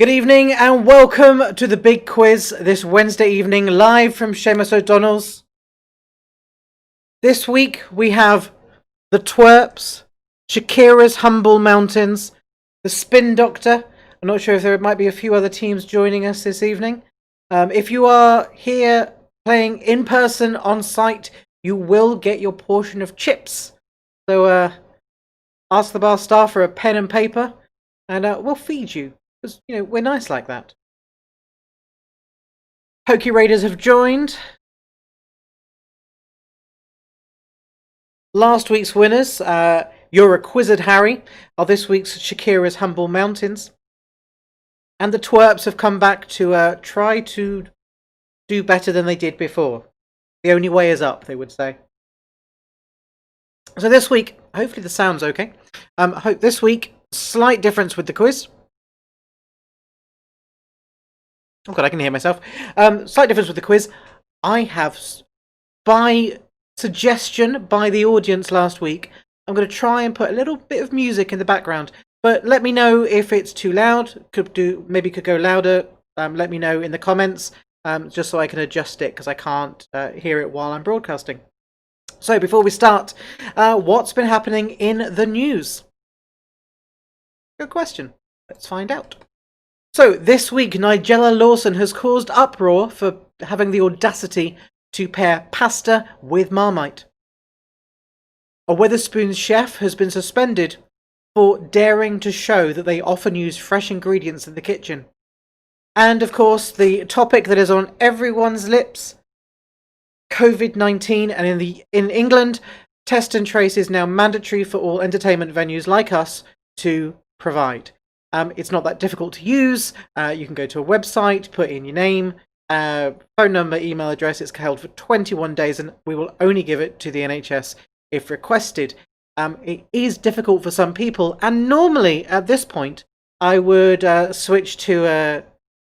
Good evening and welcome to the big quiz this Wednesday evening, live from Seamus O'Donnell's. This week we have the Twerps, Shakira's Humble Mountains, the Spin Doctor. I'm not sure if there might be a few other teams joining us this evening. If you are here playing in person on site, you will get your portion of chips. So ask the bar staff for a pen and paper and we'll feed you. Because, we're nice like that. Pokey Raiders have joined. Last week's winners, You're a Quizzard Harry, are this week's Shakira's Humble Mountains. And the Twerps have come back to try to do better than they did before. The only way is up, they would say. So this week, hopefully the sound's okay. This week, slight difference with the quiz. Oh god, I can hear myself. Slight difference with the quiz. I have, by suggestion by the audience last week, I'm going to try and put a little bit of music in the background. But let me know if it's too loud. Could go louder. Let me know in the comments, just so I can adjust it because I can't hear it while I'm broadcasting. So before we start, what's been happening in the news? Good question. Let's find out. So, this week, Nigella Lawson has caused uproar for having the audacity to pair pasta with Marmite. A Wetherspoons chef has been suspended for daring to show that they often use fresh ingredients in the kitchen. And, of course, the topic that is on everyone's lips, COVID-19, and in England, test and trace is now mandatory for all entertainment venues like us to provide. It's not that difficult to use. You can go to a website, put in your name, phone number, email address. It's held for 21 days and we will only give it to the NHS if requested. It is difficult for some people, and normally at this point I would switch to a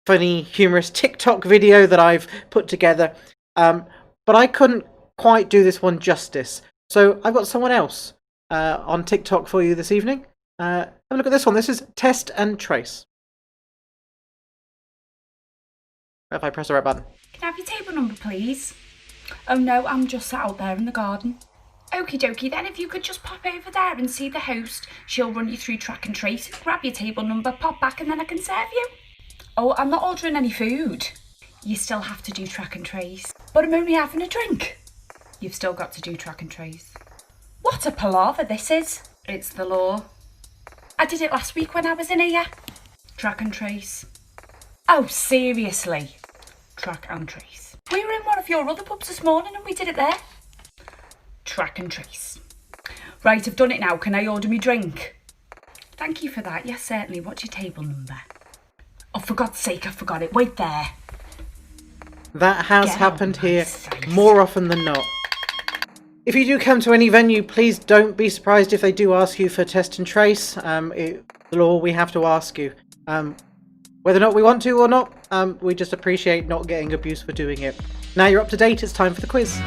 funny, humorous TikTok video that I've put together, but I couldn't quite do this one justice. So I've got someone else on TikTok for you this evening. Have a look at this one. This is Test and Trace. If I press the right button. Can I have your table number, please? Oh no, I'm just sat out there in the garden. Okie dokie, then if you could just pop over there and see the host, she'll run you through track and trace, grab your table number, pop back and then I can serve you. Oh, I'm not ordering any food. You still have to do track and trace. But I'm only having a drink. You've still got to do track and trace. What a palaver this is. It's the law. I did it last week when I was in here. Track and trace. Oh, seriously. Track and trace. We were in one of your other pubs this morning and we did it there. Track and trace. Right, I've done it now. Can I order me drink? Thank you for that. Yes, certainly. What's your table number? Oh, for God's sake, I forgot it. Wait there. That has happened here more often than not. If you do come to any venue, please don't be surprised if they do ask you for test and trace. The law, we have to ask you. Whether or not we want to or not, we just appreciate not getting abuse for doing it. Now you're up to date, it's time for the quiz.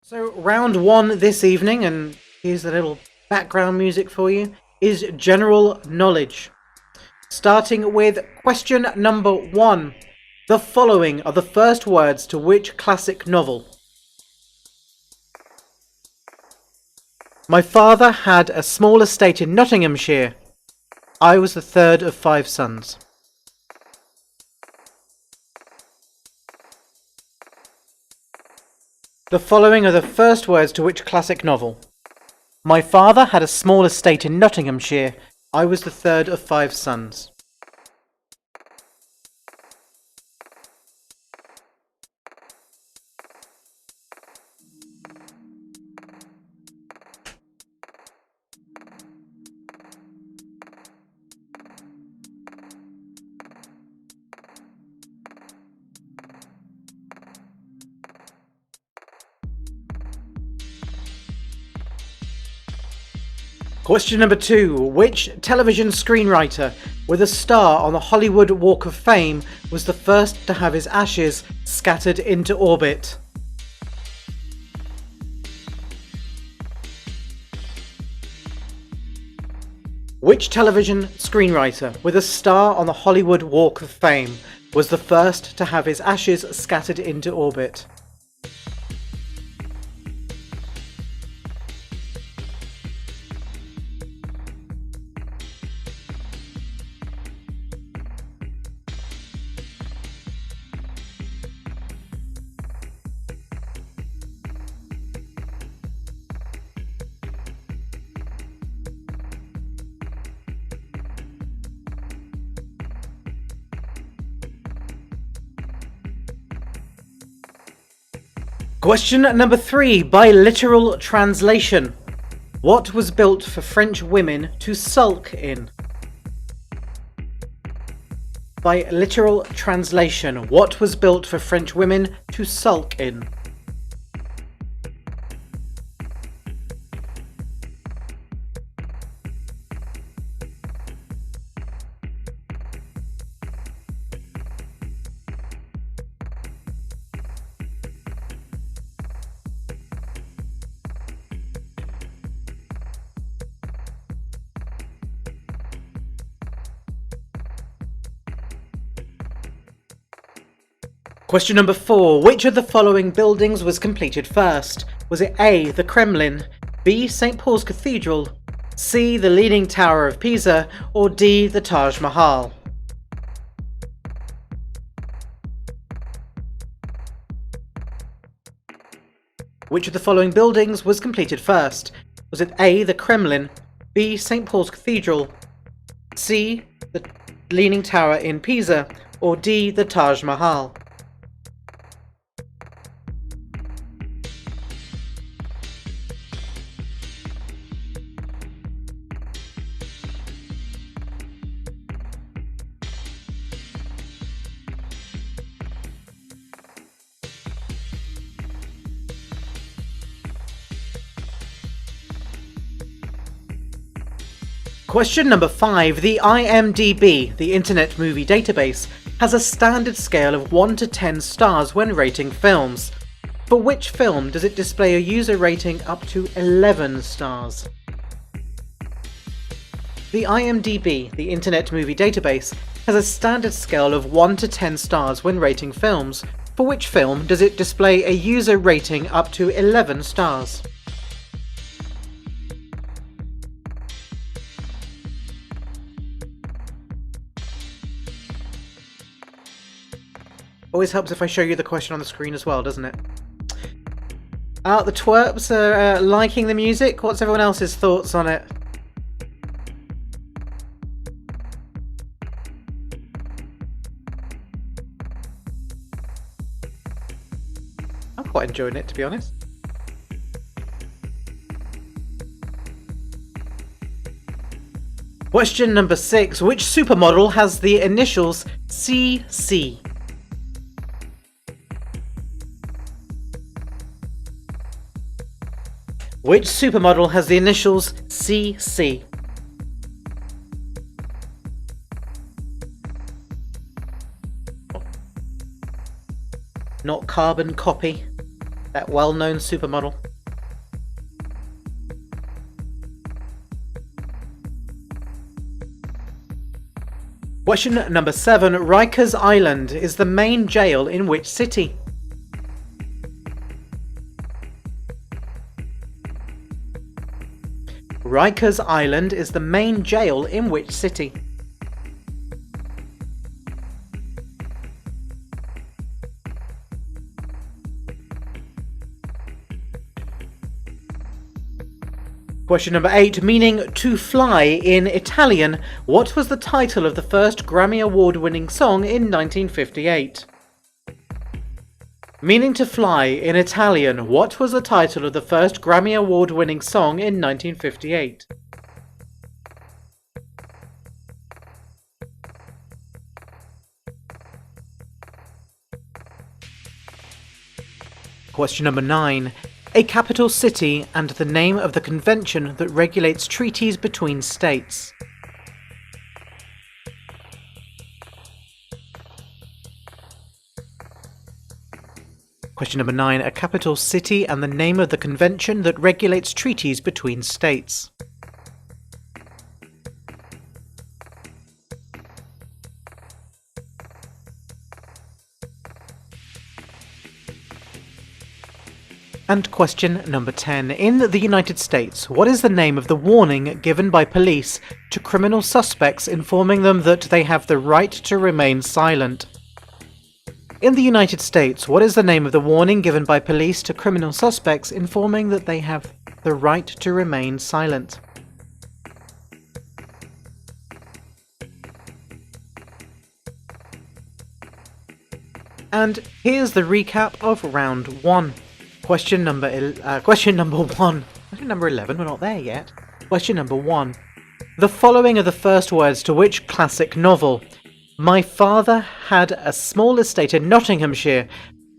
So round one this evening, and here's a little background music for you, is general knowledge. Starting with question number 1. The following are the first words to which classic novel? My father had a small estate in Nottinghamshire. I was the third of 5 sons. The following are the first words to which classic novel? My father had a small estate in Nottinghamshire. I was the third of 5 sons. Question number 2. Which television screenwriter with a star on the Hollywood Walk of Fame, was the first to have his ashes scattered into orbit? Which television screenwriter, with a star on the Hollywood Walk of Fame, was the first to have his ashes scattered into orbit? Question number 3, by literal translation. What was built for French women to sulk in? By literal translation, what was built for French women to sulk in? Question number 4. Which of the following buildings was completed first? Was it A, the Kremlin, B, St. Paul's Cathedral, C, the Leaning Tower of Pisa, or D, the Taj Mahal? Which of the following buildings was completed first? Was it A, the Kremlin, B, St. Paul's Cathedral, C, the Leaning Tower in Pisa, or D, the Taj Mahal? Question number 5. The IMDb, the Internet Movie Database, has a standard scale of 1 to 10 stars when rating films. For which film does it display a user rating up to 11 stars? The IMDb, the Internet Movie Database, has a standard scale of 1 to 10 stars when rating films. For which film does it display a user rating up to 11 stars? Always helps if I show you the question on the screen as well, doesn't it? The twerps are liking the music. What's everyone else's thoughts on it? I'm quite enjoying it, to be honest. Question number 6. Which supermodel has the initials CC? Which supermodel has the initials CC? Not Carbon Copy, that well-known supermodel. Question number 7. Rikers Island is the main jail in which city? Rikers Island is the main jail in which city? Question number 8. Meaning to fly in Italian, what was the title of the first Grammy Award-winning song in 1958? Meaning to fly in Italian, what was the title of the first Grammy Award-winning song in 1958? Question number 9. A capital city and the name of the convention that regulates treaties between states. Question number 9. A capital city and the name of the convention that regulates treaties between states. And question number 10. In the United States, what is the name of the warning given by police to criminal suspects informing them that they have the right to remain silent? In the United States, what is the name of the warning given by police to criminal suspects informing that they have the right to remain silent? And here's the recap of round 1. Question number 1. Question number 11, we're not there yet. Question number 1. The following are the first words to which classic novel? My father had a small estate in Nottinghamshire.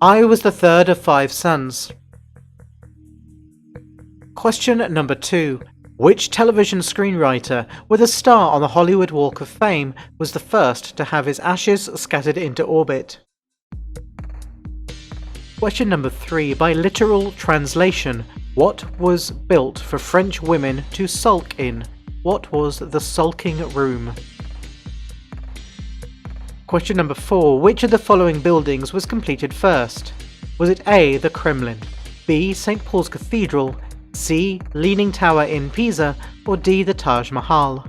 I was the third of 5 sons. Question number 2. Which television screenwriter, with a star on the Hollywood Walk of Fame, was the first to have his ashes scattered into orbit? Question number 3. By literal translation, what was built for French women to sulk in? What was the sulking room? Question number 4. Which of the following buildings was completed first? Was it A. the Kremlin, B. St. Paul's Cathedral, C. Leaning Tower in Pisa, or D. the Taj Mahal?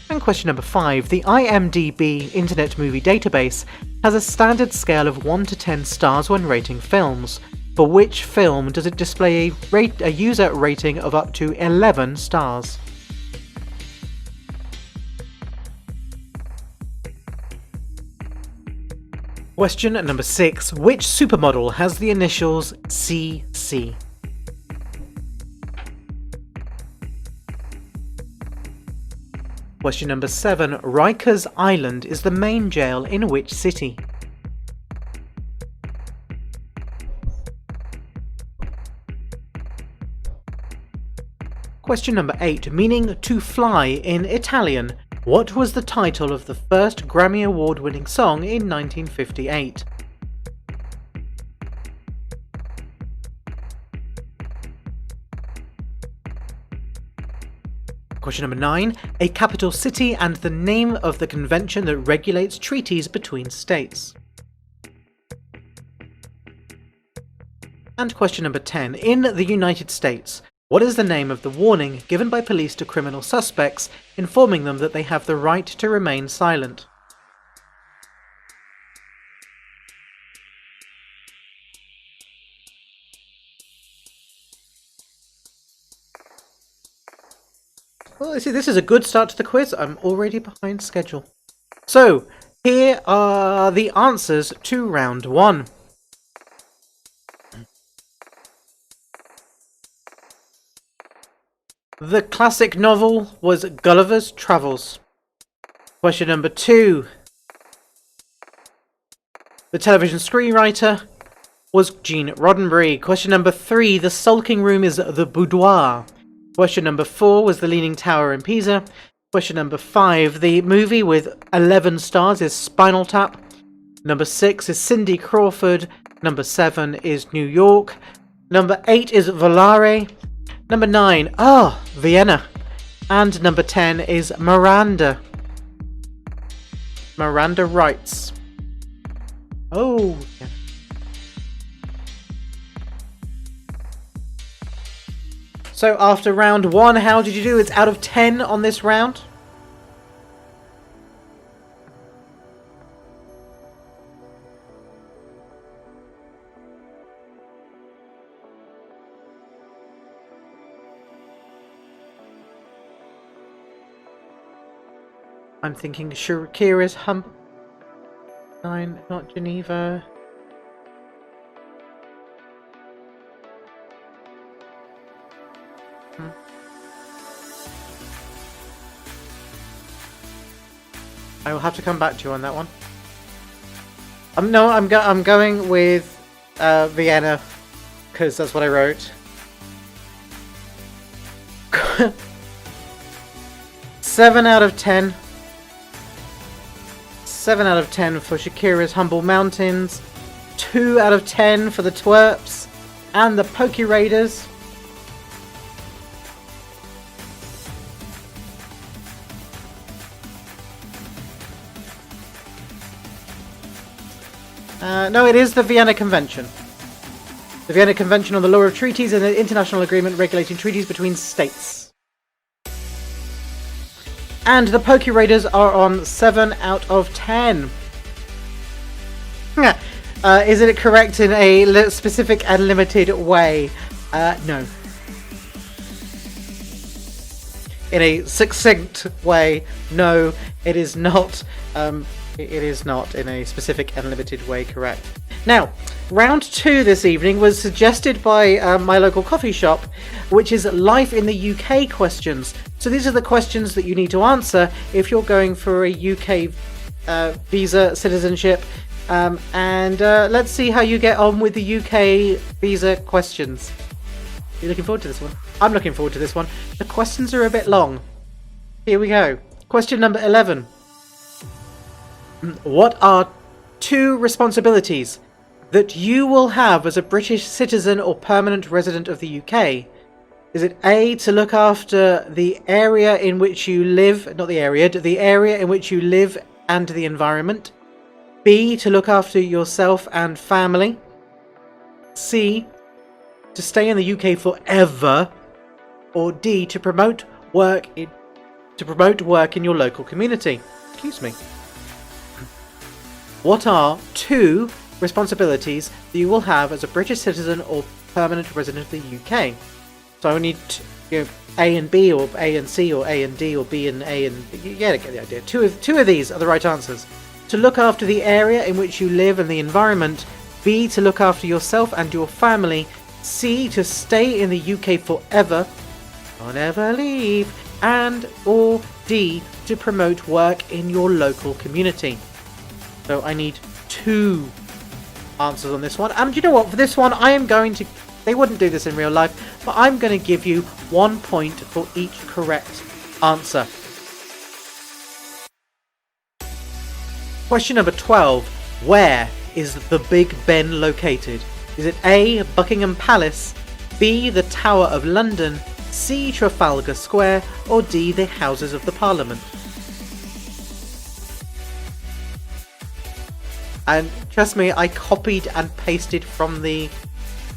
And question number 5. The IMDb Internet Movie Database has a standard scale of 1 to 10 stars when rating films. For which film does it display a user rating of up to 11 stars? Question number 6. Which supermodel has the initials CC? Question number 7. Rikers Island is the main jail in which city? Question number 8. Meaning to fly in Italian. What was the title of the first Grammy Award-winning song in 1958? Question number 9. A capital city and the name of the convention that regulates treaties between states. And question number 10. In the United States, what is the name of the warning given by police to criminal suspects, informing them that they have the right to remain silent? Well, see, this is a good start to the quiz. I'm already behind schedule. So, here are the answers to round 1. The classic novel was Gulliver's Travels. Question number 2. The television screenwriter was Gene Roddenberry. Question number 3. The sulking room is the boudoir. Question number 4 was the Leaning Tower in Pisa. Question number 5. The movie with 11 stars is Spinal Tap. Number 6 is Cindy Crawford. Number 7 is New York. Number 8 is Volare. Number 9, Vienna. And number 10 is Miranda. Miranda writes. Oh, yeah. So after round 1, how did you do? It's out of 10 on this round. I'm thinking Shakira's Hump 9, not Geneva. I will have to come back to you on that one. No, I'm going with Vienna because that's what I wrote. 7 out of 10. 7 out of 10 for Shakira's Humble Mountains. 2 out of 10 for the twerps and the Pokey Raiders. No, it is the Vienna Convention. The Vienna Convention on the Law of Treaties and the international agreement regulating treaties between states. And the Pokey Raiders are on 7 out of 10. Is it correct in a specific and limited way? No. In a succinct way, no, it is not. It is not in a specific and limited way correct. Now, round 2 this evening was suggested by my local coffee shop, which is Life in the UK questions. So these are the questions that you need to answer if you're going for a UK visa citizenship. And let's see how you get on with the UK visa questions. Are you looking forward to this one? I'm looking forward to this one. The questions are a bit long. Here we go. Question number 11. What are 2 responsibilities that you will have as a British citizen or permanent resident of the UK? Is it A, to look after the area in which you live, not the area in which you live and the environment? B, to look after yourself and family? C, to stay in the UK forever? Or D, to promote work in your local community? Excuse me. What are 2 responsibilities that you will have as a British citizen or permanent resident of the UK? So I need A and B, or A and C, or A and D, or B and A and... You get the idea. Two of these are the right answers. To look after the area in which you live and the environment. B, to look after yourself and your family. C, to stay in the UK forever, don't ever leave. And or D, to promote work in your local community. So I need 2 answers on this one. And do you know what? For this one, I am going to... They wouldn't do this in real life, but I'm going to give you 1 point for each correct answer. Question number 12. Where is the Big Ben located? Is it A, Buckingham Palace, B, the Tower of London, C, Trafalgar Square, or D, the Houses of the Parliament? And trust me, I copied and pasted from the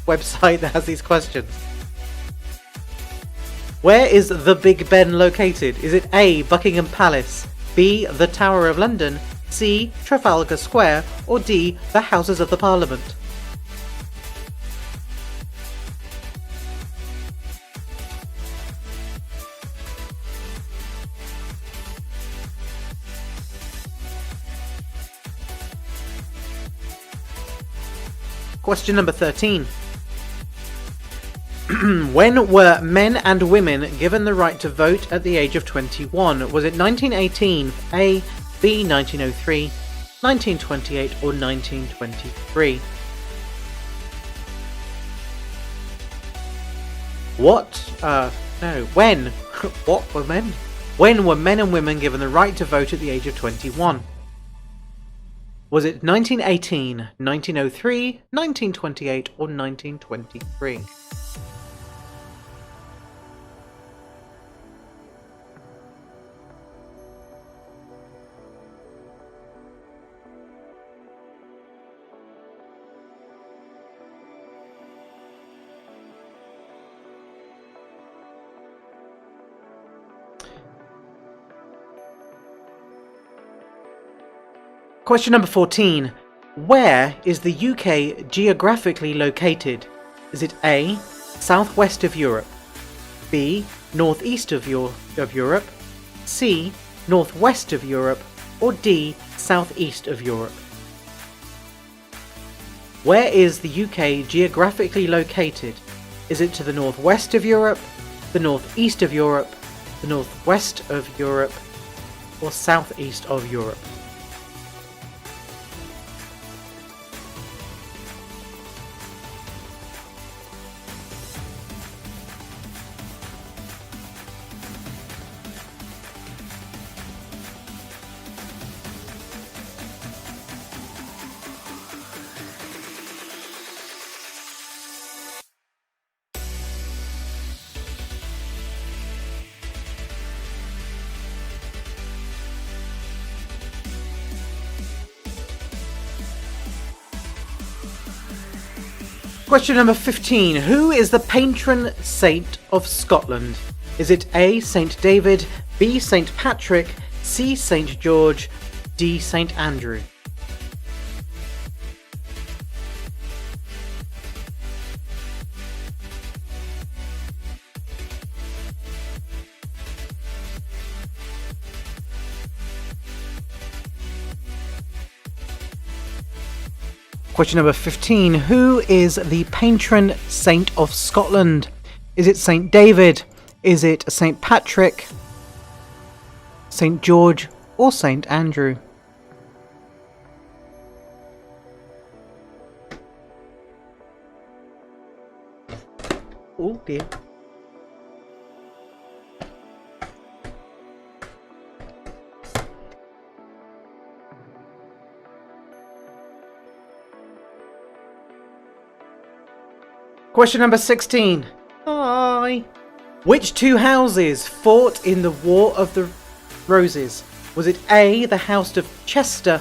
website that has these questions. Where is the Big Ben located? Is it A, Buckingham Palace, B, the Tower of London, C, Trafalgar Square, or D, the Houses of the Parliament? Question number 13. When were men and women given the right to vote at the age of 21? Was it 1918, A, B, 1903, 1928, or 1923? When? What were men? When were men and women given the right to vote at the age of 21? Was it 1918, 1903, 1928, or 1923? Question number 14. Where is the UK geographically located? Is it A, southwest of Europe, B, northeast of Europe, C, northwest of Europe, or D, southeast of Europe? Where is the UK geographically located? Is it to the northwest of Europe, the northeast of Europe, the northwest of Europe, or southeast of Europe? Question number 15. Who is the patron saint of Scotland? Is it A. St. David, B. St. Patrick, C. St. George, D. St. Andrew? Question number 15. Who is the patron saint of Scotland? Is it St. David? Is it St. Patrick, St. George, or St. Andrew? Oh dear. Question number 16. Hi. Which two houses fought in the War of the Roses? Was it A, the House of Chester,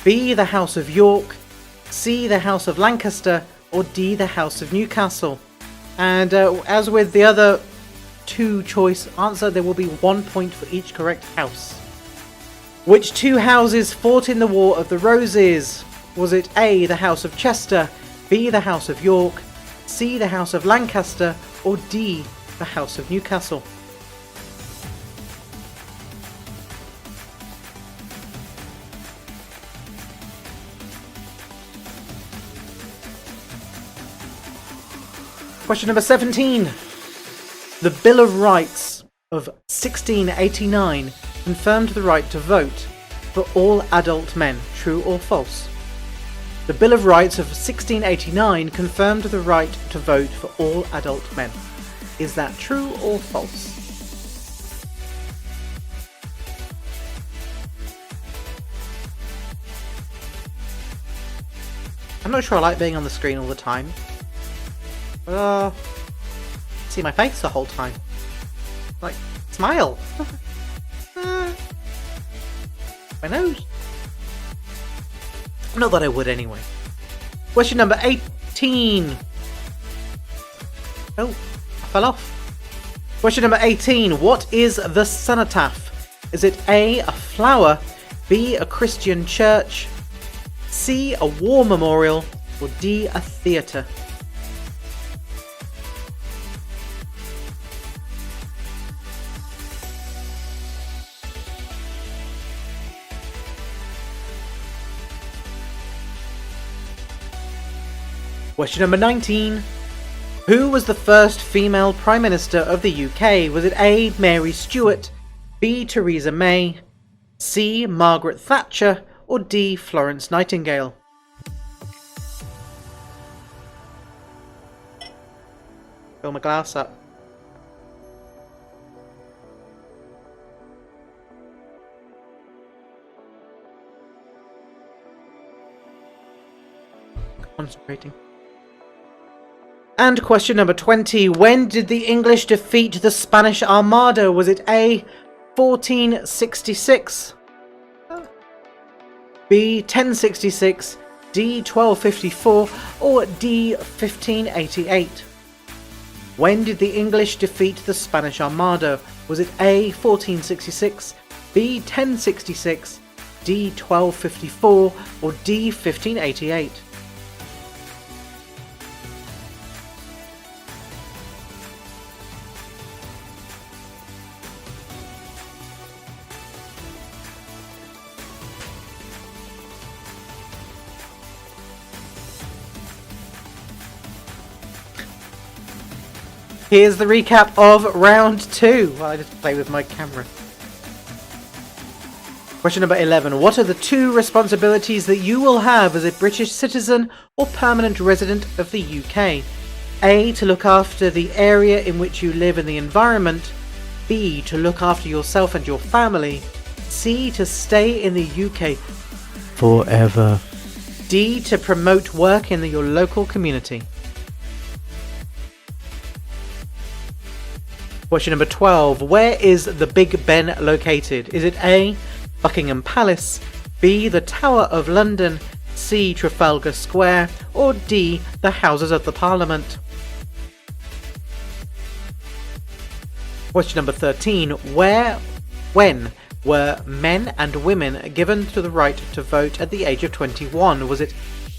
B, the House of York, C, the House of Lancaster, or D, the House of Newcastle? And as with the other two choice answer, there will be 1 point for each correct house. Which two houses fought in the War of the Roses? Was it A, the House of Chester, B, the House of York, C, the House of Lancaster, or D, the House of Newcastle? Question number 17. The Bill of Rights of 1689 confirmed the right to vote for all adult men. True or false? The Bill of Rights of 1689 confirmed the right to vote for all adult men. Is that true or false? I'm not sure I like being on the screen all the time. See my face the whole time. Like, smile. My nose. Not that I would anyway. Question number 18. Oh, I fell off. Question number 18. What is the cenotaph? Is it A, a flower, B, a Christian church, C, a war memorial, or D, a theatre? Question number 19. Who was the first female Prime Minister of the UK? Was it A, Mary Stuart, B, Theresa May, C, Margaret Thatcher, or D, Florence Nightingale? Fill my glass up. Concentrating. And question number 20. When did the English defeat the Spanish Armada? Was it A, 1466, B, 1066, D, 1254, or D, 1588? When did the English defeat the Spanish Armada? Was it A, 1466, B, 1066, D, 1254, or D, 1588? Here's the recap of round 2. Well, I just play with my camera. Question number 11. What are the 2 responsibilities that you will have as a British citizen or permanent resident of the UK? A, to look after the area in which you live and the environment. B, to look after yourself and your family. C, to stay in the UK forever. D, to promote work in your local community. Question number 12. Where is the Big Ben located? Is it A, Buckingham Palace, B, the Tower of London, C. Trafalgar Square, or D. the Houses of the Parliament? Question number 13. When were men and women given the right to vote at the age of 21? Was it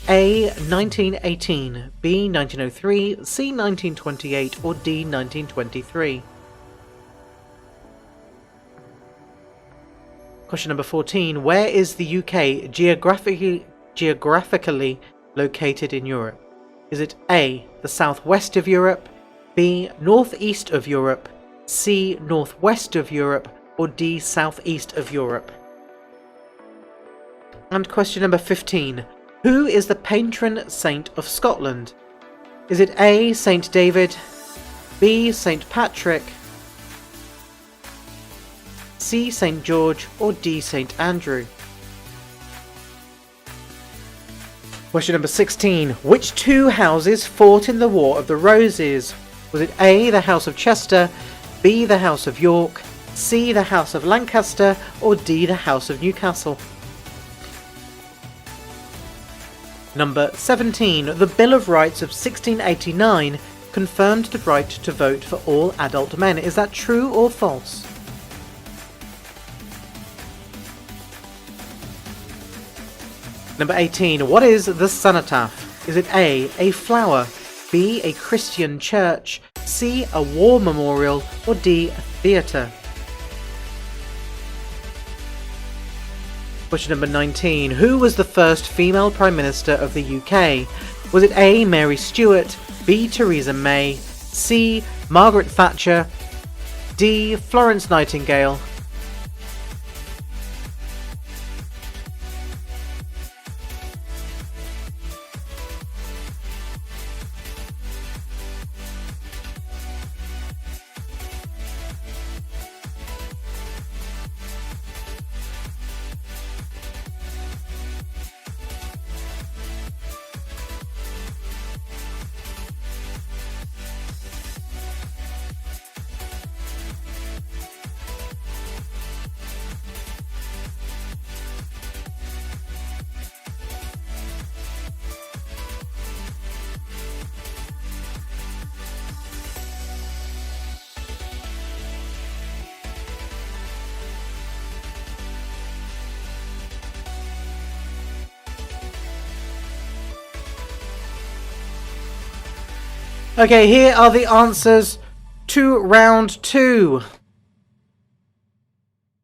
A. 1918, B. 1903, C. 1928, or D. 1923? Question number 14. Where is the UK geographically located in Europe? Is it A. the southwest of Europe, B. northeast of Europe, C. northwest of Europe, or D. southeast of Europe? And question number 15. Who is the patron saint of Scotland? Is it A. Saint David, B. Saint Patrick, C. Saint George, or D. Saint Andrew? Question number 16. Which two houses fought in the War of the Roses? Was it A. the House of Chester, B. the House of York, C. the House of Lancaster, or D. the House of Newcastle? Number 17. The Bill of Rights of 1689 confirmed the right to vote for all adult men. Is that true or false? Number 18. What is the cenotaph? Is it A. a flower, B. a Christian church, C. a war memorial, or D. a theatre? Question number 19. Who was the first female Prime Minister of the UK? Was it A. Mary Stuart, B. Theresa May, C. Margaret Thatcher, D. Florence Nightingale? Okay, here are the answers to round 2.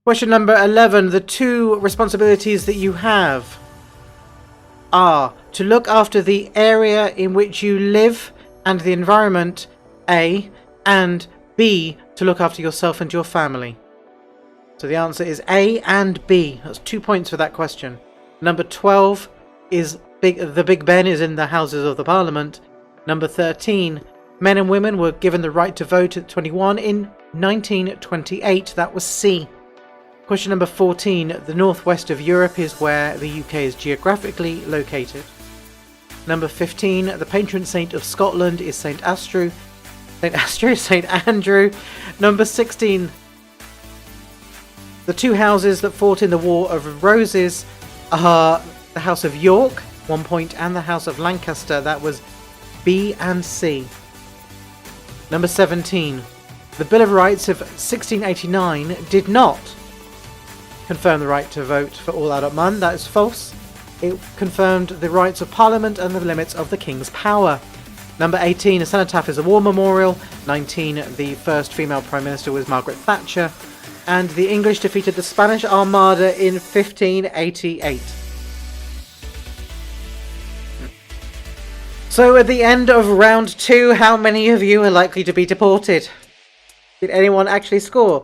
Question number 11. The two responsibilities that you have are to look after the area in which you live and the environment, A, and B, to look after yourself and your family. So the answer is A and B. That's 2 points for that question. Number 12 is the Big Ben is in the Houses of the Parliament. Number 13, men and women were given the right to vote at 21 in 1928. That was C. Question number 14, the northwest of Europe is where the UK is geographically located. Number 15, the patron saint of Scotland is Saint Andrew. Number 16, the two houses that fought in the War of Roses are the House of York, 1 point, and the House of Lancaster. That was B and C. Number 17. The Bill of Rights of 1689 did not confirm the right to vote for all adult men. That is false. It confirmed the rights of Parliament and the limits of the King's power. Number 18. A cenotaph is a war memorial. 19. The first female Prime Minister was Margaret Thatcher. And the English defeated the Spanish Armada in 1588. So at the end of round 2, how many of you are likely to be deported? Did anyone actually score?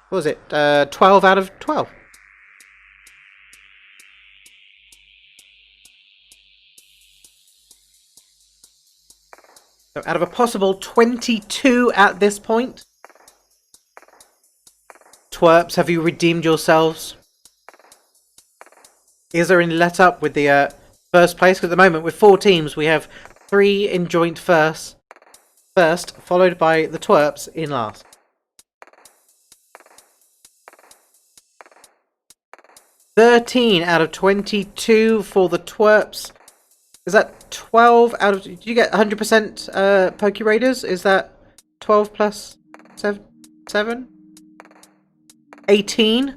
What was it? 12 out of 12. So out of a possible 22 at this point. Twerps, have you redeemed yourselves? Is there any let up with the first place? Because at the moment, with 4 teams, we have 3 in joint first, followed by the Twerps in last. 13 out of 22 for the twerps. Is that 12 out of... Did you get 100% Poke Raiders? Is that 12 plus 7? 18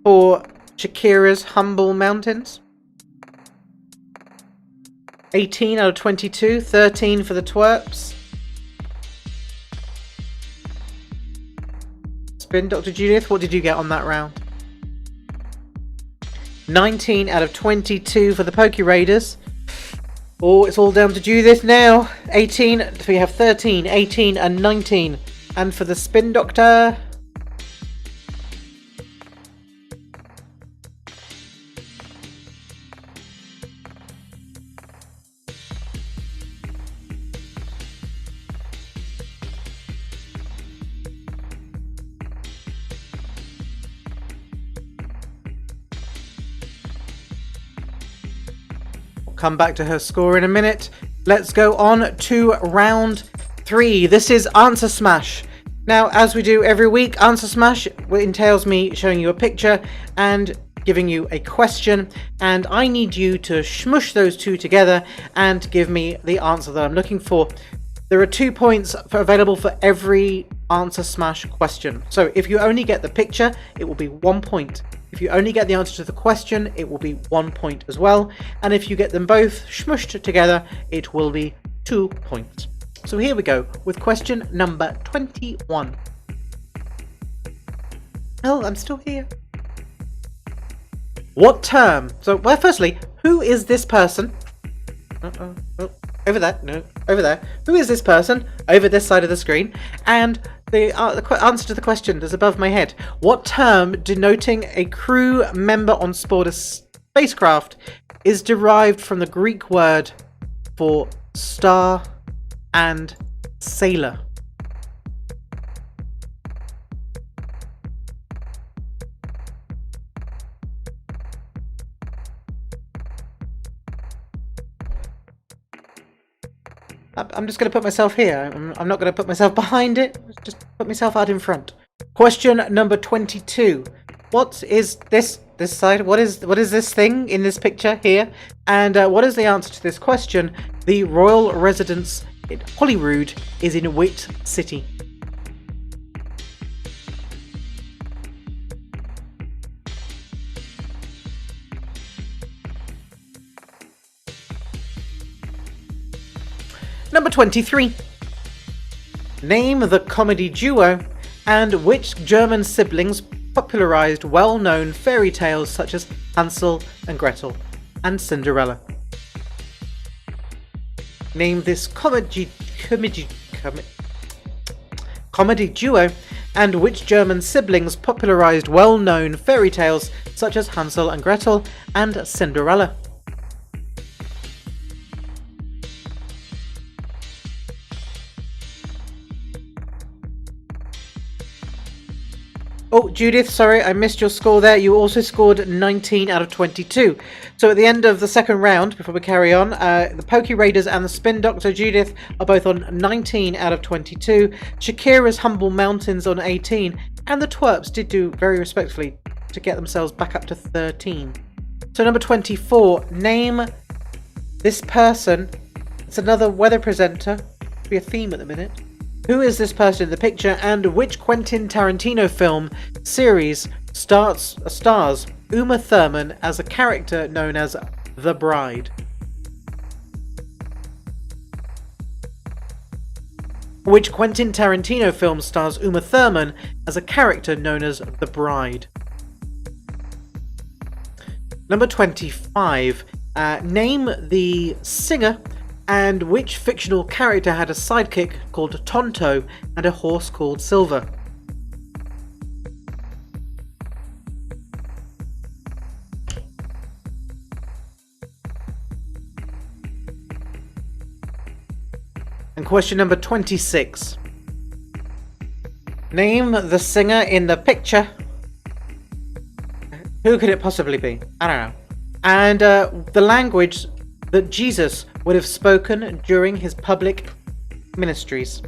for Shakira's Humble Mountains. 18 out of 22. 13 for the twerps. Spin, Dr. Judith, what did you get on that round? 19 out of 22 for the Poke Raiders. Oh, it's all down to Judith now. 18, so we have 13, 18 and 19. And for the Spin Doctor... come back to her score in a minute. Let's go on to round 3. This is Answer Smash. Now, as we do every week, Answer Smash entails me showing you a picture and giving you a question, and I need you to smush those two together and give me the answer that I'm looking for. There are 2 points available for every Answer Smash question. So if you only get the picture, it will be 1 point. If you only get the answer to the question, it will be 1 point as well. And if you get them both smushed together, it will be 2 points. So here we go with question number 21. Oh, I'm still here. What term? So, well, firstly, who is this person? Oh, over there. No, over there. Who is this person? Over this side of the screen. And the answer to the question is above my head. What term denoting a crew member on board a spacecraft is derived from the Greek word for star and sailor? I'm just going to put myself here. I'm not going to put myself behind it. Just put myself out in front. Question number 22. What is this side? What is this thing in this picture here? And what is the answer to this question? The royal residence in Holyrood is in which city? Number 23. Name the comedy duo and which German siblings popularized well-known fairy tales such as Hansel and Gretel and Cinderella. Name this comedy duo and which German siblings popularized well-known fairy tales such as Hansel and Gretel and Cinderella. Oh, Judith, sorry, I missed your score there. You also scored 19 out of 22. So at the end of the second round, before we carry on, the Poke Raiders and the Spin Doctor, Judith, are both on 19 out of 22. Shakira's Humble Mountains on 18. And the Twerps did do very respectfully to get themselves back up to 13. So number 24, name this person. It's another weather presenter. It'll be a theme at the minute. Who is this person in the picture, and which Quentin Tarantino film series stars Uma Thurman as a character known as the Bride? Which Quentin Tarantino film stars Uma Thurman as a character known as the Bride? Number 25. Name the singer and which fictional character had a sidekick called Tonto and a horse called Silver? And question number 26. Name the singer in the picture. Who could it possibly be? I don't know. And the language that Jesus would have spoken during his public ministries.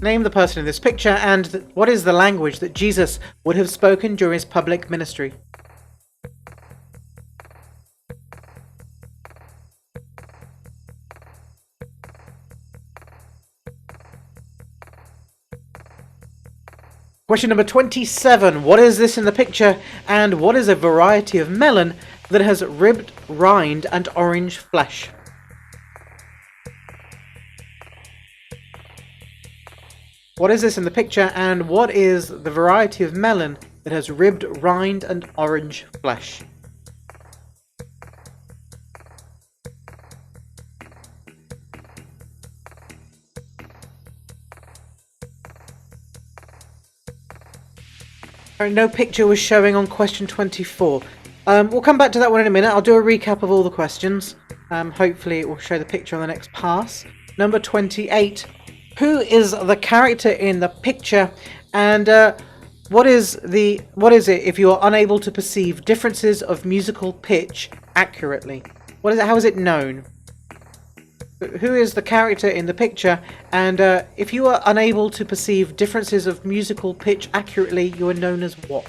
Name the person in this picture, and what is the language that Jesus would have spoken during his public ministry? Question number 27. What is this in the picture, and what is a variety of melon that has ribbed rind and orange flesh? What is this in the picture, and what is the variety of melon that has ribbed rind and orange flesh? No picture was showing on question 24. We'll come back to that one in a minute. I'll do a recap of all the questions. Hopefully it will show the picture on the next pass. Number 28. Who is the character in the picture, and what is it if you are unable to perceive differences of musical pitch accurately? What is it? How is it known? Who is the character in the picture, and if you are unable to perceive differences of musical pitch accurately, you are known as what?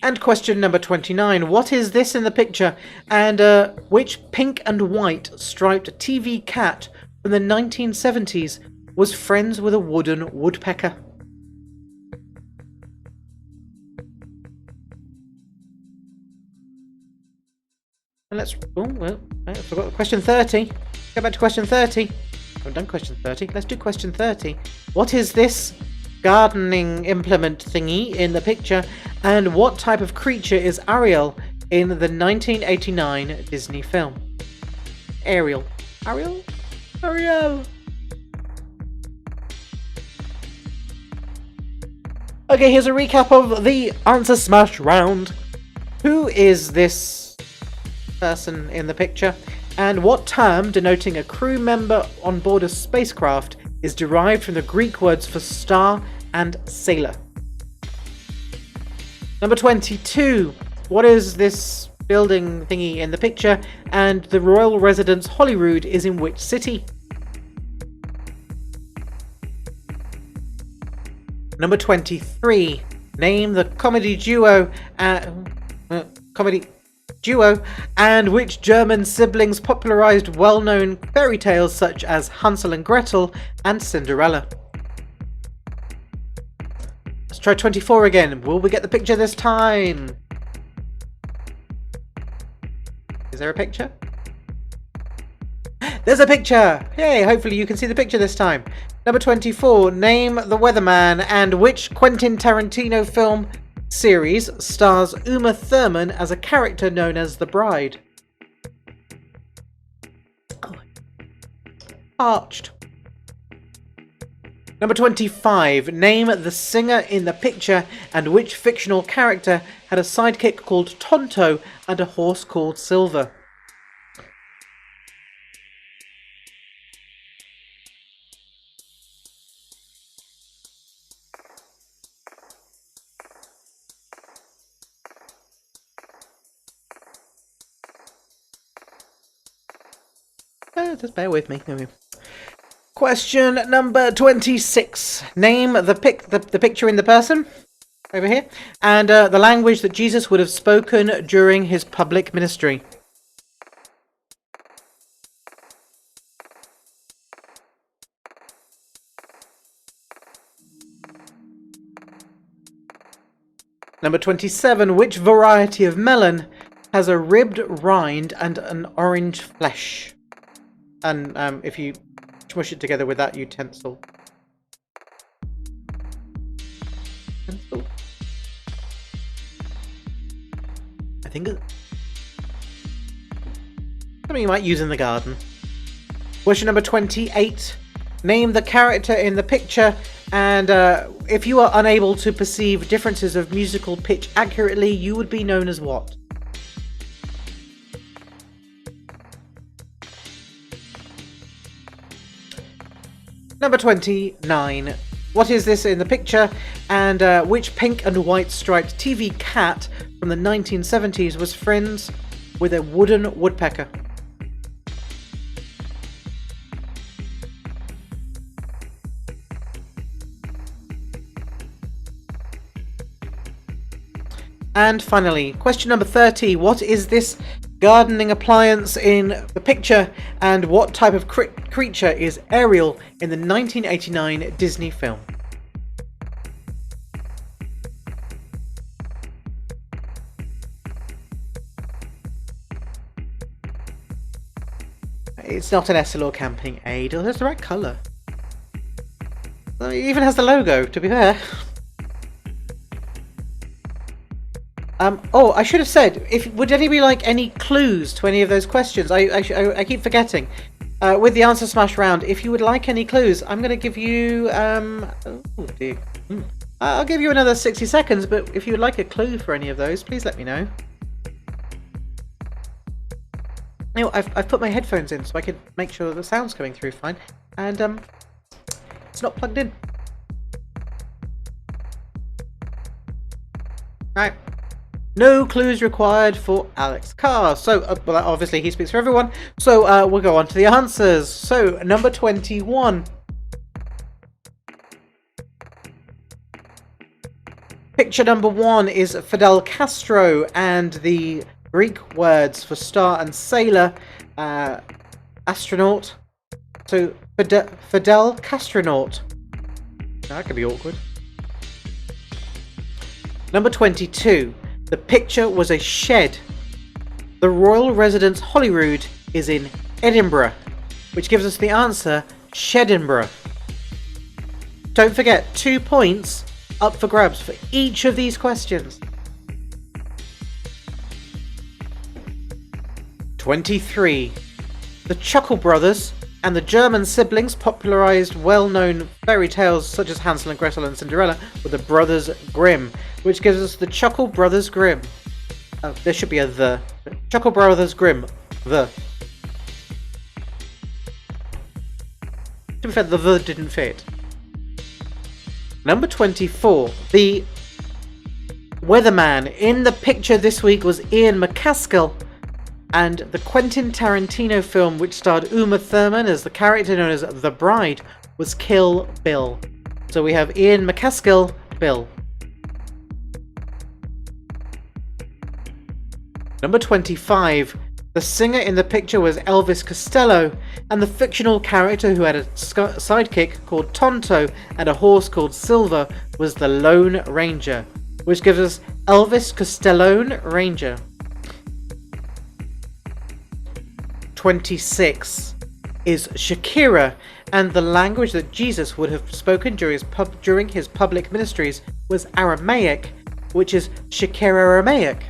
And question number 29. What is this in the picture, and which pink and white striped TV cat from the 1970s was friends with a wooden woodpecker? And I forgot question 30. Go back to question 30. I've done question 30. Let's do question 30. What is this gardening implement thingy in the picture, and what type of creature is Ariel in the 1989 Disney film? Ariel. Ariel? Ariel! Okay, here's a recap of the Answer Smash round. Who is this person in the picture, and what term denoting a crew member on board a spacecraft is derived from the Greek words for star and sailor? Number 22. What is this building thingy in the picture, and the royal residence Holyrood is in which city? Number 23. Name the comedy duo and which German siblings popularized well-known fairy tales such as Hansel and Gretel and Cinderella. Let's try 24 again. Will we get the picture this time? Is there a picture? There's a picture! Yay, hopefully you can see the picture this time. Number 24. Name the weatherman, and which Quentin Tarantino film series stars Uma Thurman as a character known as the Bride? Arched. Number 25. Name the singer in the picture, and which fictional character had a sidekick called Tonto and a horse called Silver? Just bear with me. Question number 26. Name the picture in the person over here, and the language that Jesus would have spoken during his public ministry. Number 27. Which variety of melon has a ribbed rind and an orange flesh? And if you smush it together with that utensil. I think it's something you might use in the garden. Question number 28. Name the character in the picture, and if you are unable to perceive differences of musical pitch accurately, you would be known as what? Number 29. What is this in the picture, and which pink and white striped TV cat from from the 1970s was friends with a wooden woodpecker? And finally, question number 30. What is this gardening appliance in the picture, and what type of creature is Ariel in the 1989 Disney film? It's not an SLR camping aid. Oh, that's the right colour. It even has the logo, to be fair. Oh, I should have said, would anybody like any clues to any of those questions? I keep forgetting. With the answer smash round, if you would like any clues, I'm going to give you... oh dear. I'll give you another 60 seconds, but if you would like a clue for any of those, please let me know. You know, I've put my headphones in so I can make sure the sound's coming through fine, and it's not plugged in. Right. No clues required for Alex Carr. So, well, obviously he speaks for everyone. So we'll go on to the answers. So, number 21. Picture number 1 is Fidel Castro, and the Greek words for star and sailor, astronaut. So, Fidel Castronaut. That could be awkward. Number 22. The picture was a shed. The royal residence Holyrood is in Edinburgh, which gives us the answer, Shedinburgh. Don't forget, 2 points up for grabs for each of these questions. 23. The Chuckle Brothers and the German siblings popularised well-known fairy tales such as Hansel and Gretel and Cinderella with the Brothers Grimm, which gives us the Chuckle Brothers Grimm. There should be a the. Chuckle Brothers Grimm. The. To be fair, the didn't fit. Number 24. The weatherman in the picture this week was Ian McCaskill, and the Quentin Tarantino film, which starred Uma Thurman as the character known as The Bride, was Kill Bill. So we have Ian McCaskill, Bill. Number 25. The singer in the picture was Elvis Costello, and the fictional character who had a sidekick called Tonto and a horse called Silver was the Lone Ranger, which gives us Elvis Costello Ranger. 26 is Shakira, and the language that Jesus would have spoken during his public ministries was Aramaic, which is Shakira Aramaic.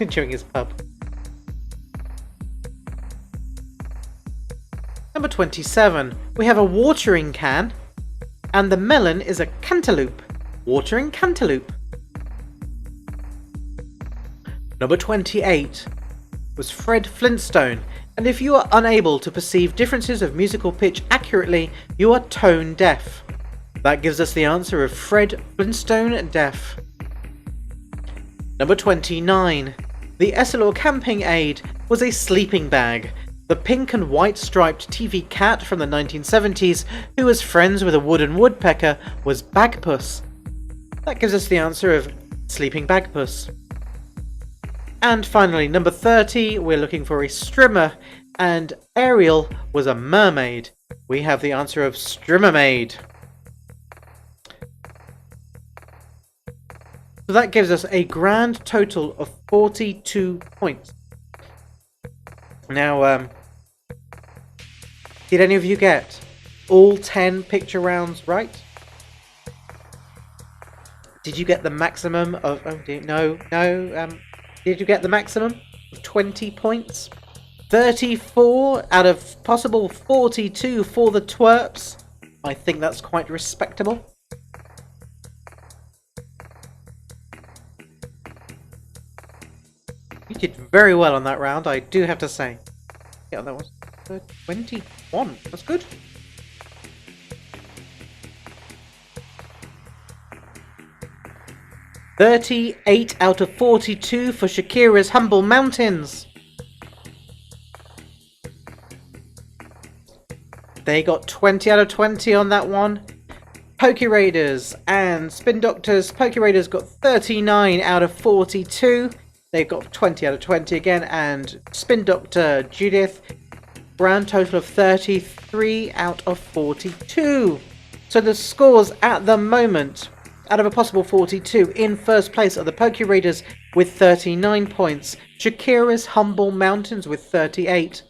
During his pub. Number 27. We have a watering can, and the melon is a cantaloupe. Watering cantaloupe. Number 28 was Fred Flintstone, and if you are unable to perceive differences of musical pitch accurately, you are tone deaf. That gives us the answer of Fred Flintstone deaf. Number 29. The SLR camping aid was a sleeping bag. The pink and white striped TV cat from the 1970s, who was friends with a wooden woodpecker, was Bagpuss. That gives us the answer of sleeping Bagpuss. And finally, number 30, we're looking for a strimmer, and Ariel was a mermaid. We have the answer of Strimmermaid. So that gives us a grand total of 42 points. Now, did any of you get all 10 picture rounds right? Did you get the maximum of... Oh dear, no. Did you get the maximum of 20 points? 34 out of possible 42 for the twerps. I think that's quite respectable. You did very well on that round, I do have to say. Yeah, that was 21. That's good. 38 out of 42 for Shakira's Humble Mountains. They got 20 out of 20 on that one. Poke Raiders and Spin Doctors. Poke Raiders got 39 out of 42. They've got 20 out of 20 again. And Spin Doctor Judith, grand total of 33 out of 42. So the scores at the moment, out of a possible 42, in first place are the Poke Raiders with 39 points. Shakira's Humble Mountains with 38.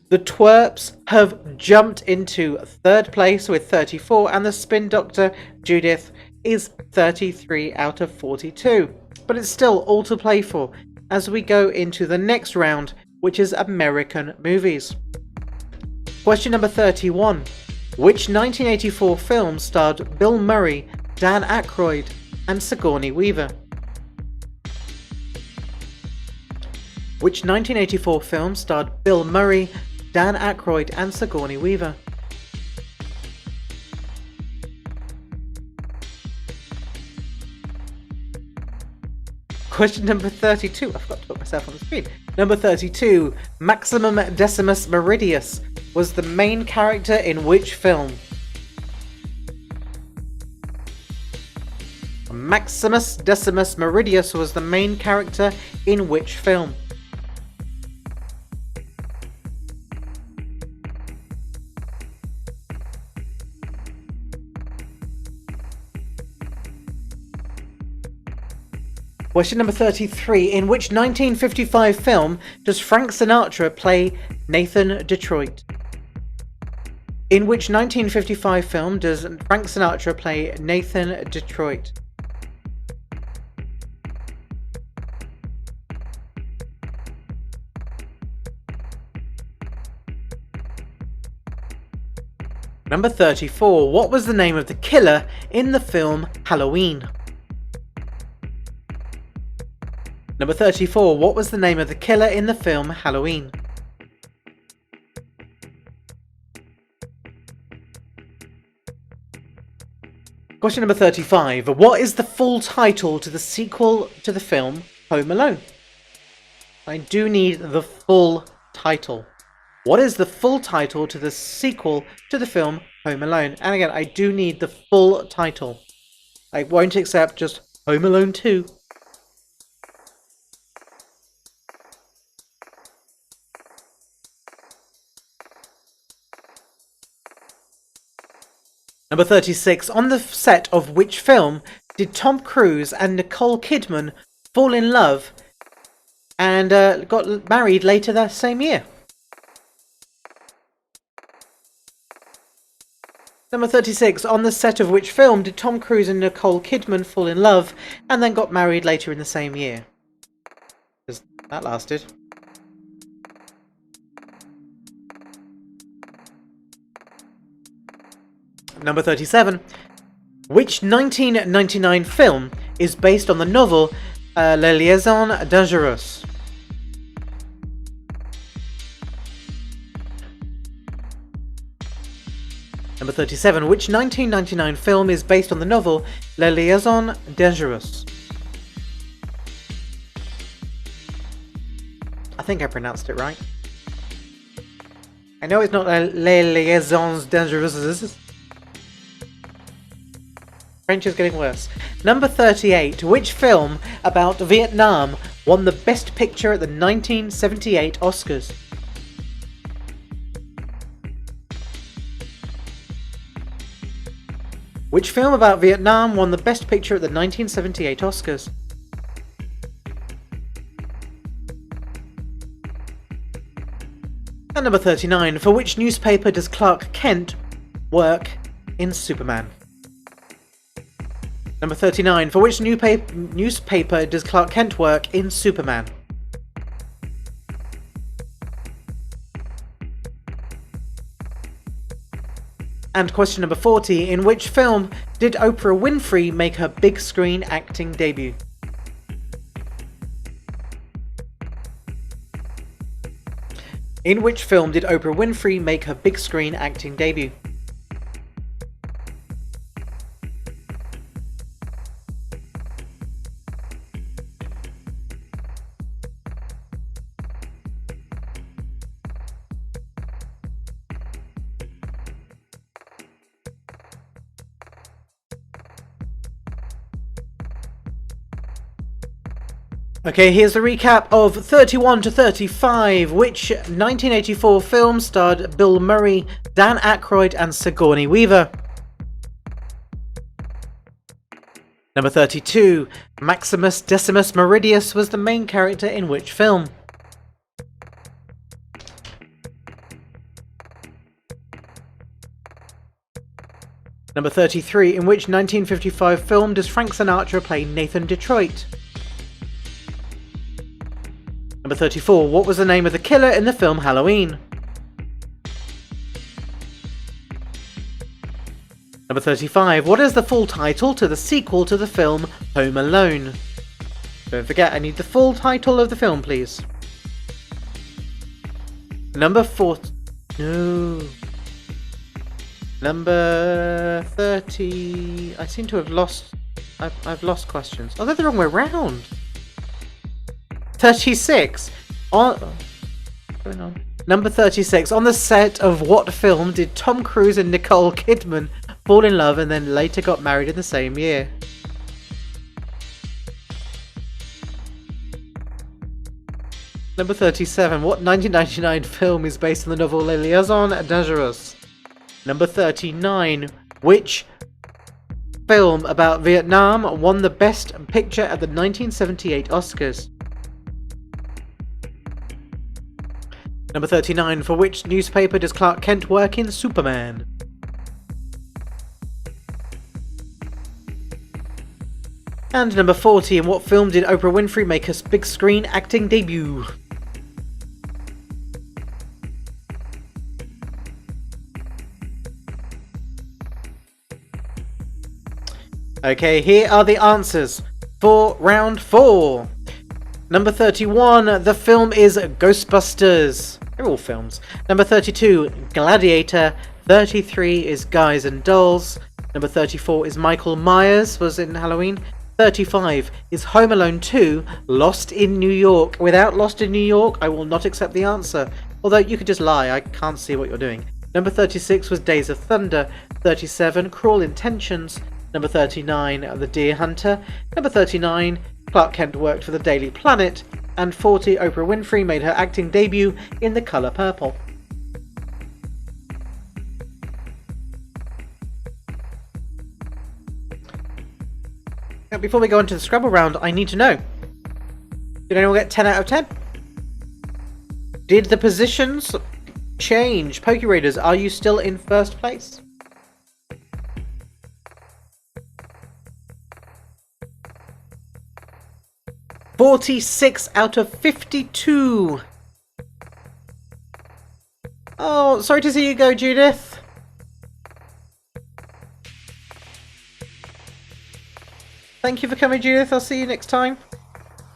The Twerps have jumped into third place with 34, and the Spin Doctor Judith is 33 out of 42. But it's still all to play for as we go into the next round, which is American movies. Question number 31. Which 1984 film starred Bill Murray, Dan Aykroyd, and Sigourney Weaver? Which 1984 film starred Bill Murray, Dan Aykroyd, and Sigourney Weaver? Question number 32. I forgot to put myself on the screen. Number 32. Maximum Decimus Meridius was the main character in which film? Maximus Decimus Meridius was the main character in which film? Question number 33. In which 1955 film does Frank Sinatra play Nathan Detroit? In which 1955 film does Frank Sinatra play Nathan Detroit? Number 34. What was the name of the killer in the film Halloween? Number 34. What was the name of the killer in the film Halloween? Question number 35. What is the full title to the sequel to the film Home Alone? I do need the full title. What is the full title to the sequel to the film Home Alone? And again, I do need the full title. I won't accept just Home Alone 2. Number 36. On the set of which film did Tom Cruise and Nicole Kidman fall in love and got married later that same year? Number 36. On the set of which film did Tom Cruise and Nicole Kidman fall in love and then got married later in the same year? Because that lasted. Number 37. Which 1999 film is based on the novel La Liaison Dangereuse? Number 37. Which 1999 film is based on the novel La Liaison Dangereuse? I think I pronounced it right. I know it's not Les Liaisons Dangereuses. French is getting worse. Number 38. Which film about Vietnam won the Best Picture at the 1978 Oscars? Which film about Vietnam won the Best Picture at the 1978 Oscars? And number 39. For which newspaper does Clark Kent work in Superman? Number 39. For which newspaper does Clark Kent work in Superman? And question number 40. In which film did Oprah Winfrey make her big screen acting debut? In which film did Oprah Winfrey make her big screen acting debut? Okay, here's the recap of 31 to 35. Which 1984 film starred Bill Murray, Dan Aykroyd, and Sigourney Weaver? Number 32. Maximus Decimus Meridius was the main character in which film? Number 33. In which 1955 film does Frank Sinatra play Nathan Detroit? Number 34. What was the name of the killer in the film Halloween? Number 35. What is the full title to the sequel to the film Home Alone? Don't forget, I need the full title of the film, please. Number 40. No. Number 30. I seem to have lost. I've lost questions. Oh, they're the wrong way round. 36. What's going on? Number 36. On the set of what film did Tom Cruise and Nicole Kidman fall in love and then later got married in the same year? Number 37. What 1999 film is based on the novel Les Liaisons Dangereuses? Number 39. Which film about Vietnam won the Best Picture at the 1978 Oscars? Number 39. For which newspaper does Clark Kent work in Superman? And number 40. In what film did Oprah Winfrey make her big screen acting debut? Okay, here are the answers for round 4. Number 31, the film is Ghostbusters. They're all films. Number 32, Gladiator. 33 is Guys and Dolls. Number 34 is Michael Myers, was in Halloween. 35 is Home Alone 2, Lost in New York. Without Lost in New York, I will not accept the answer. Although you could just lie, I can't see what you're doing. Number 36 was Days of Thunder. 37, Cruel Intentions. Number 39, The Deer Hunter. Number 39, Clark Kent worked for the Daily Planet. And 40, Oprah Winfrey made her acting debut in The Colour Purple. Now, before we go into the Scrabble round, I need to know, did anyone get 10 out of 10? Did the positions change? Poke Raiders, are you still in first place? $46 out of 52. Oh, sorry to see you go, Judith. Thank you for coming, Judith. I'll see you next time.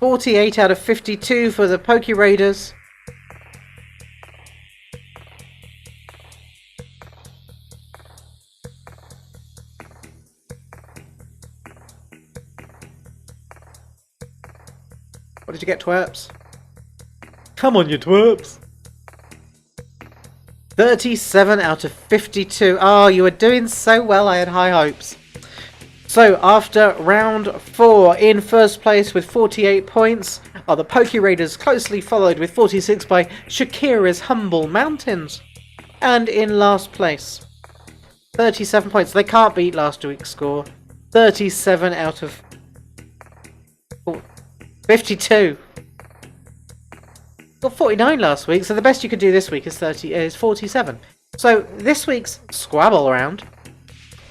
48 out of 52 for the Poke Raiders. What did you get, twerps? Come on, you twerps. 37 out of 52. Oh, you were doing so well. I had high hopes. So, after round 4, in first place with 48 points are the Poke Raiders, closely followed with 46 by Shakira's Humble Mountains. And in last place, 37 points. They can't beat last week's score. 37 out of 52. Got 49 last week, so the best you could do this week is 47. So this week's Scrabble round.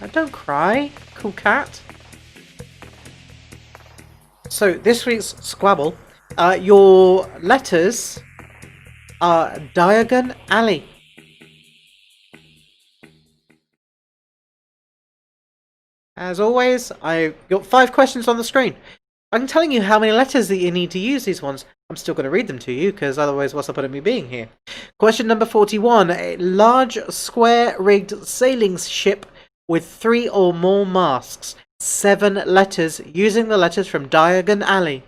Now don't cry, cool cat. So this week's Scrabble, your letters are Diagon Alley. As always, I've got 5 questions on the screen. I'm telling you how many letters that you need to use these ones. I'm still going to read them to you, because otherwise what's the point of me being here? Question number 41. A large square-rigged sailing ship with 3 or more masts. 7 letters, using the letters from Diagon Alley.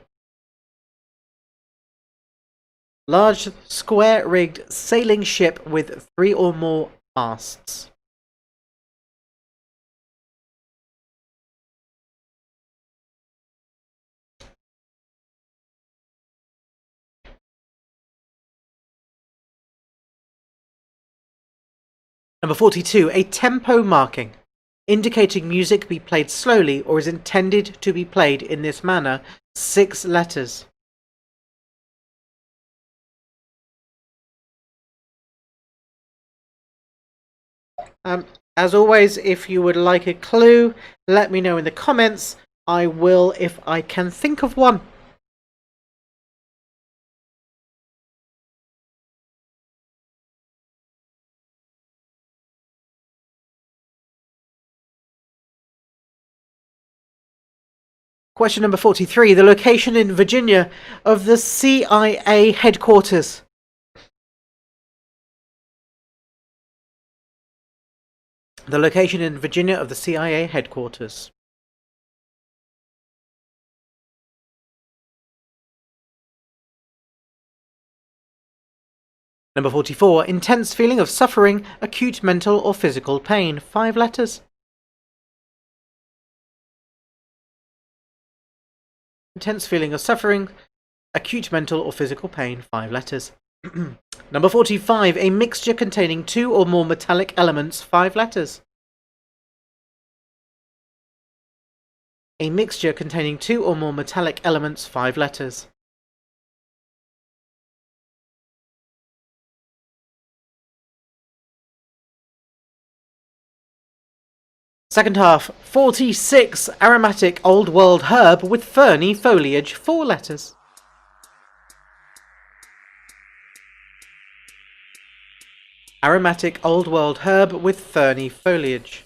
Large square-rigged sailing ship with 3 or more masts. Number 42, a tempo marking, indicating music be played slowly or is intended to be played in this manner. 6 letters. As always, if you would like a clue, let me know in the comments. I will if I can think of one. Question number 43. The location in Virginia of the CIA headquarters. The location in Virginia of the CIA headquarters. Number 44. Intense feeling of suffering, acute mental or physical pain. 5 letters. Intense feeling of suffering, acute mental or physical pain. 5 letters. Number 45. A mixture containing 2 or more metallic elements. 5 letters. A mixture containing 2 or more metallic elements. 5 letters. Second half, 46. Aromatic Old World herb with ferny foliage. 4 letters. Aromatic Old World herb with ferny foliage.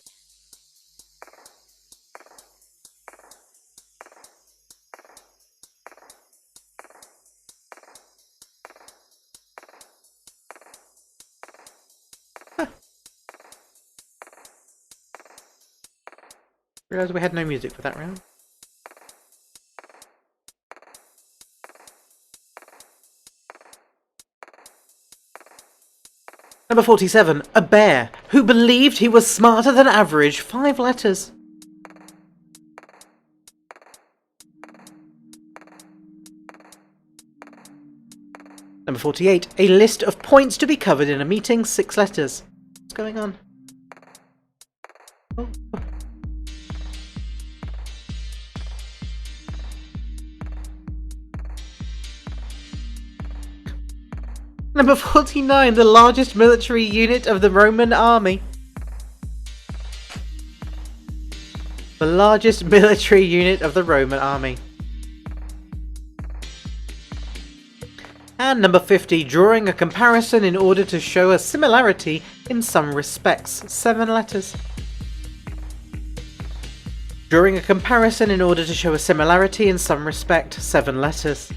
Realised we had no music for that round. Number 47. A bear who believed he was smarter than average. 5 letters. Number 48. A list of points to be covered in a meeting. 6 letters. What's going on? Oh. Number 49, the largest military unit of the Roman army. The largest military unit of the Roman army. And number 50, drawing a comparison in order to show a similarity in some respects. 7 letters. Drawing a comparison in order to show a similarity in some respect. 7 letters.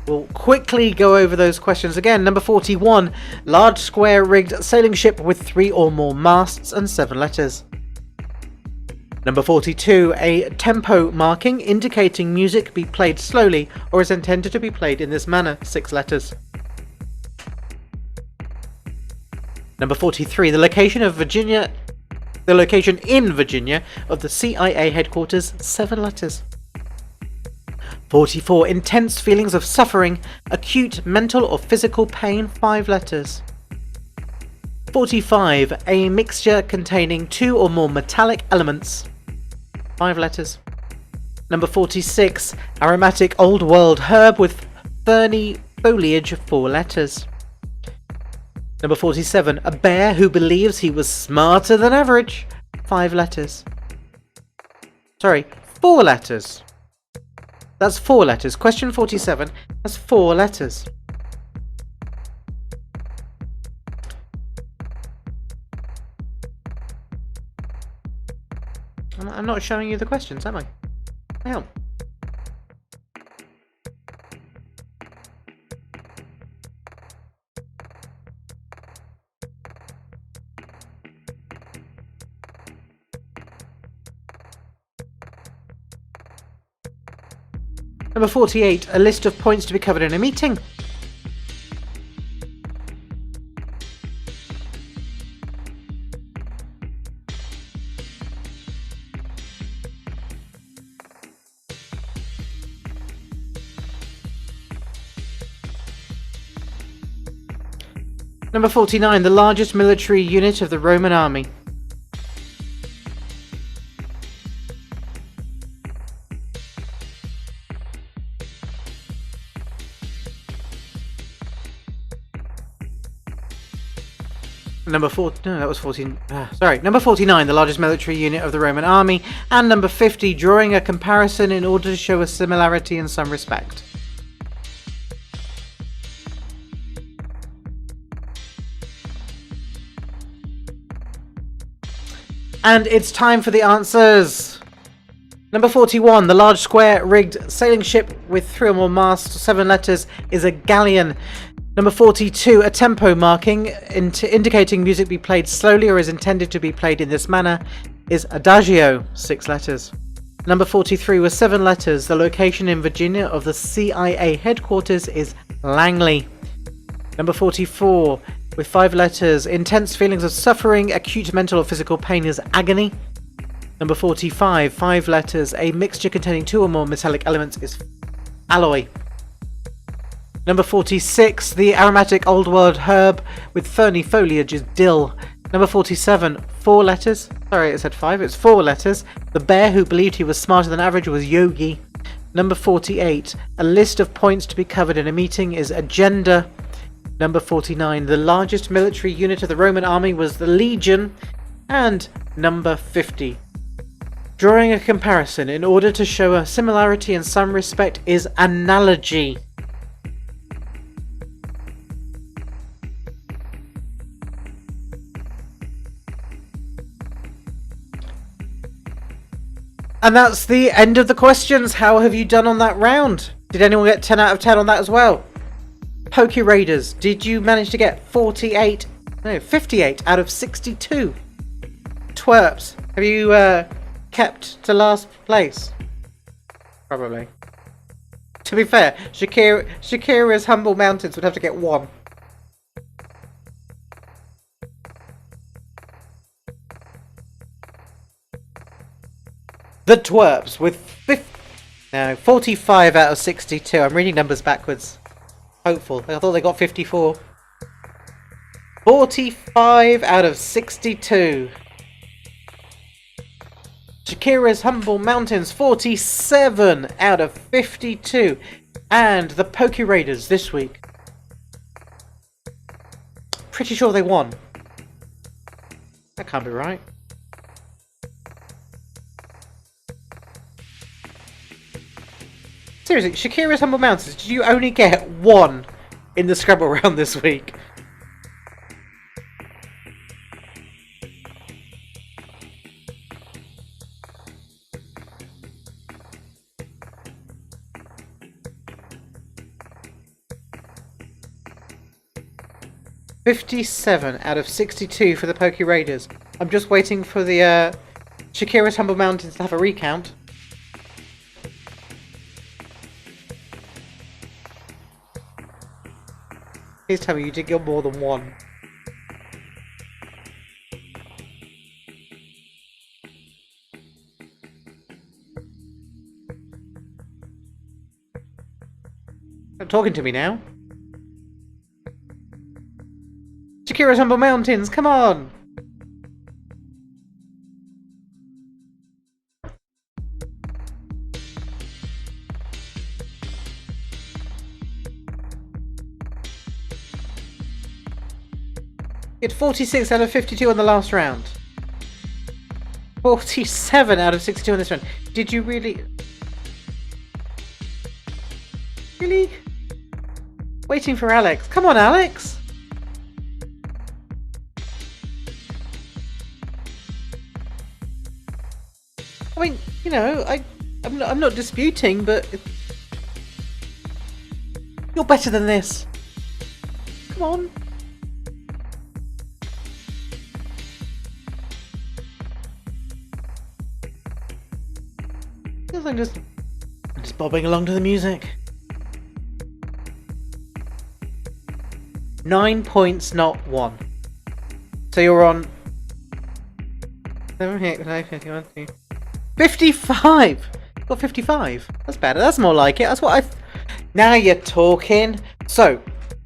We'll quickly go over those questions again. Number 41, large square rigged sailing ship with 3 or more masts and 7 letters. Number 42, a tempo marking indicating music be played slowly or is intended to be played in this manner. 6 letters. Number 43, the location in Virginia of the CIA headquarters. 7 letters. 44. Intense feelings of suffering, acute mental or physical pain. 5 letters. 45. A mixture containing 2 or more metallic elements. 5 letters. Number 46. Aromatic Old World herb with ferny foliage. 4 letters. Number 47. A bear who believes he was smarter than average. 5 letters. Sorry, 4 letters. That's 4 letters. Question 47 has 4 letters. I'm not showing you the questions, am I? Hell. Number 48, a list of points to be covered in a meeting. Number 49, the largest military unit of the Roman army. Number 49, the largest military unit of the Roman army. And number 50, drawing a comparison in order to show a similarity in some respect. And it's time for the answers. Number 41, the large square-rigged sailing ship with 3 or more masts, 7 letters, is a galleon. Number 42, a tempo marking indicating music be played slowly or is intended to be played in this manner is adagio, 6 letters. Number 43, with 7 letters, the location in Virginia of the CIA headquarters is Langley. Number 44, with 5 letters, intense feelings of suffering, acute mental or physical pain is agony. Number 45, 5 letters, a mixture containing 2 or more metallic elements is alloy. Number 46, the aromatic old world herb with ferny foliage is dill. Number 47, 4 letters. Sorry, it said 5, it's 4 letters. The bear who believed he was smarter than average was Yogi. Number 48, a list of points to be covered in a meeting is agenda. Number 49, the largest military unit of the Roman army was the legion. And number 50, drawing a comparison in order to show a similarity in some respect is analogy. And that's the end of the questions. How have you done on that round? Did anyone get 10 out of 10 on that as well? Pokey Raiders, did you manage to get 58 out of 62? Twerps, have you kept to last place? Probably. To be fair, Shakira's Humble Mountains would have to get 1. The Twerps with 45 out of 62. I'm reading numbers backwards. Hopeful. I thought they got 54. 45 out of 62. Shakira's Humble Mountains, 47 out of 52. And the Pokey Raiders this week. Pretty sure they won. That can't be right. Seriously, Shakira's Humble Mountains, did you only get 1 in the Scrabble round this week? $57 out of 62 for the Pokey Raiders. I'm just waiting for the Shakira's Humble Mountains to have a recount. Please tell me you did get more than 1. Stop talking to me now. Shakira's Humble Mountains, come on! You had 46 out of 52 on the last round. 47 out of 62 on this round. Did you really? Really? Waiting for Alex. Come on, Alex! I mean, you know, I'm not disputing, but you're better than this. Come on. I'm just bobbing along to the music. 9 points, not 1. So you're on 7, 8, 9, 51, 55! Got 55. That's better. That's more like it. That's what I... Now you're talking. So,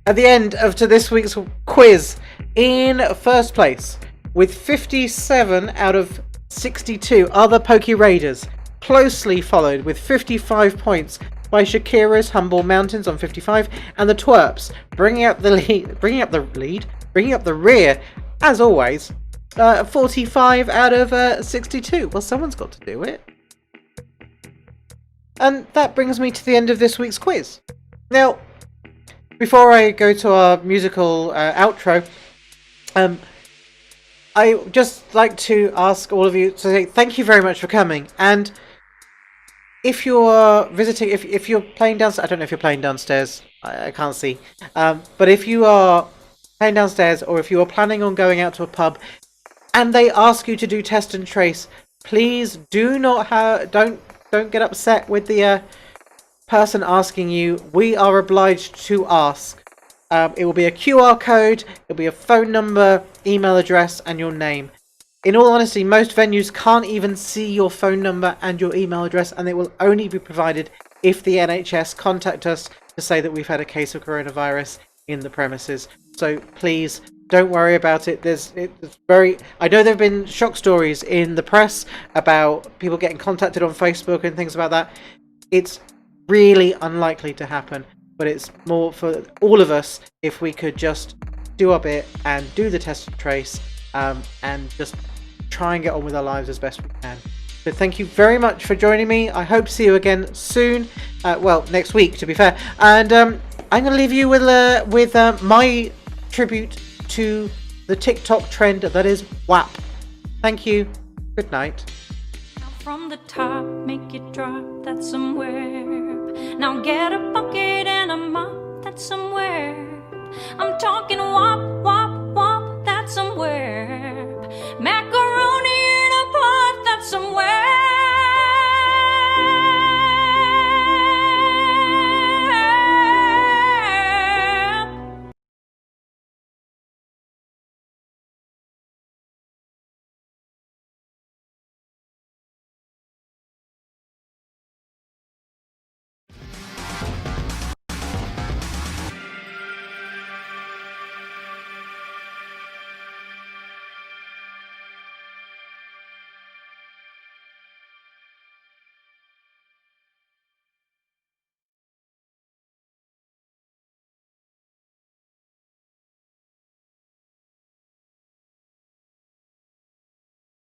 at the end of this week's quiz, in first place with 57 out of 62 are the Pokey Raiders, closely followed with 55 points by Shakira's Humble Mountains on 55, and the Twerps bringing up the rear, as always, 45 out of 62. Well, someone's got to do it. And that brings me to the end of this week's quiz. Now, before I go to our musical outro, I would just like to ask all of you to say thank you very much for coming. And if you're visiting, if you're playing downstairs, I don't know if you're playing downstairs, I can't see. But if you are playing downstairs, or if you are planning on going out to a pub, and they ask you to do test and trace, please do not don't get upset with the person asking you. We are obliged to ask. It will be a QR code, it'll be a phone number, email address, and your name. In all honesty, most venues can't even see your phone number and your email address, and it will only be provided if the NHS contact us to say that we've had a case of coronavirus in the premises. So please don't worry about it. I know there have been shock stories in the press about people getting contacted on Facebook and things about that. It's really unlikely to happen, but it's more for all of us if we could just do our bit and do the test and trace, and just try and get on with our lives as best we can. So thank you very much for joining me. I hope to see you again soon. Well, next week, to be fair. And I'm going to leave you with my tribute to the TikTok trend that is WAP. Thank you. Good night. From the top, make it drop, that's somewhere. Now get a bucket and a mop, that's somewhere. I'm talking wop, wop, wop, that's somewhere. Mac